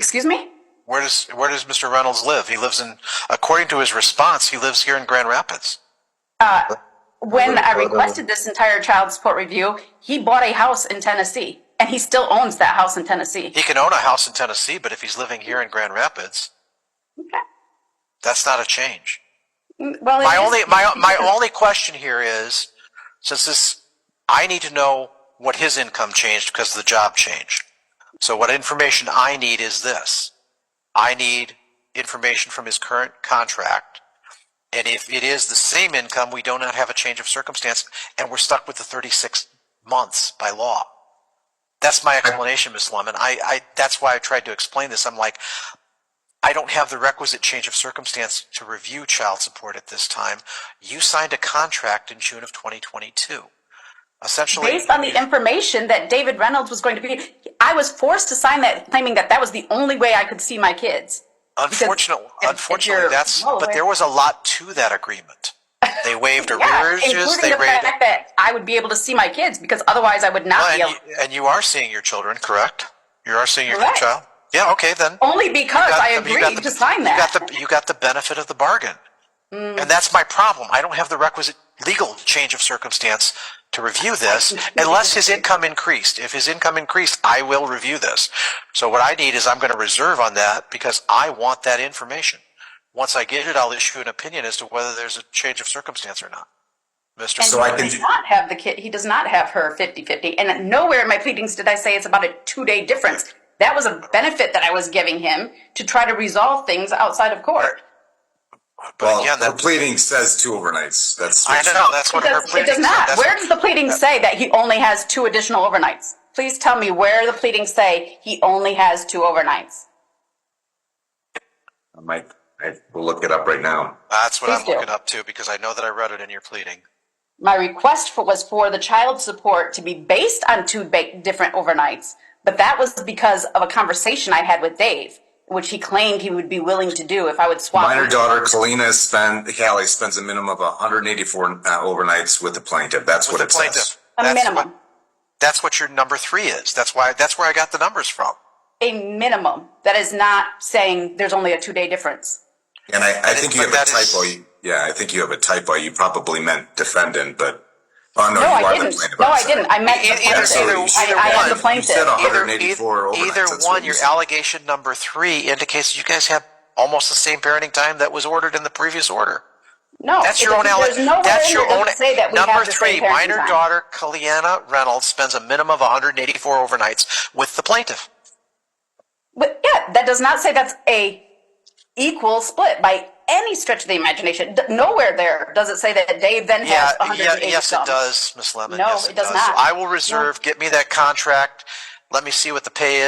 Excuse me? Where does Mr. Reynolds live? He lives in, according to his response, he lives here in Grand Rapids. When I requested this entire child support review, he bought a house in Tennessee, and he still owns that house in Tennessee. He can own a house in Tennessee, but if he's living here in Grand Rapids, Okay. that's not a change. Well, my only question here is, since this, I need to know what his income changed because the job changed. So what information I need is this. I need information from his current contract. And if it is the same income, we do not have a change of circumstance, and we're stuck with the 36 months by law. That's my explanation, Ms. Lemon. That's why I tried to explain this. I'm like, I don't have the requisite change of circumstance to review child support at this time. You signed a contract in June of 2022. Essentially, based on the information that David Reynolds was going to be, I was forced to sign that, claiming that that was the only way I could see my kids. Unfortunately, but there was a lot to that agreement. They waived arrearages. Including the fact that I would be able to see my kids, because otherwise I would not be able to. And you are seeing your children, correct? You are seeing your child? Yeah, okay, then. Only because I agreed to sign that. You got the benefit of the bargain. And that's my problem. I don't have the requisite legal change of circumstance to review this unless his income increased. If his income increased, I will review this. So what I need is I'm going to reserve on that because I want that information. Once I get it, I'll issue an opinion as to whether there's a change of circumstance or not. Mr. So he does not have the kid. He does not have her 50-50. And nowhere in my pleadings did I say it's about a 2-day difference. That was a benefit that I was giving him to try to resolve things outside of court. But again, the pleading says 2 overnights. I know, that's what her pleading says. It does not. Where does the pleading say that he only has 2 additional overnights? Please tell me where the pleadings say he only has 2 overnights. I will look it up right now. That's what I'm looking up too, because I know that I read it in your pleading. My request was for the child support to be based on 2 different overnights, but that was because of a conversation I had with Dave, which he claimed he would be willing to do if I would swap. Minor daughter Callie spends a minimum of 184 overnights with the plaintiff. That's what it says. A minimum. That's what your number 3 is. That's where I got the numbers from. A minimum. That is not saying there's only a 2-day difference. And I think you have a typo. Yeah, I think you have a typo. You probably meant defendant, but oh no, I didn't. No, I didn't. I meant I am the plaintiff. You said 184 either one. Your allegation number 3 indicates you guys have almost the same parenting time that was ordered in the previous order. No, that's your own allegation. That's your own. Number 3, minor daughter Kaliana Reynolds spends a minimum of 184 overnights with the plaintiff. But yeah, that does not say that's a equal split by any stretch of the imagination. Nowhere there does it say that Dave then has 180. Yes, it does, Ms. Lemon. No, yes, it does not. So I will reserve. Get me that contract. Let me see what the pay is.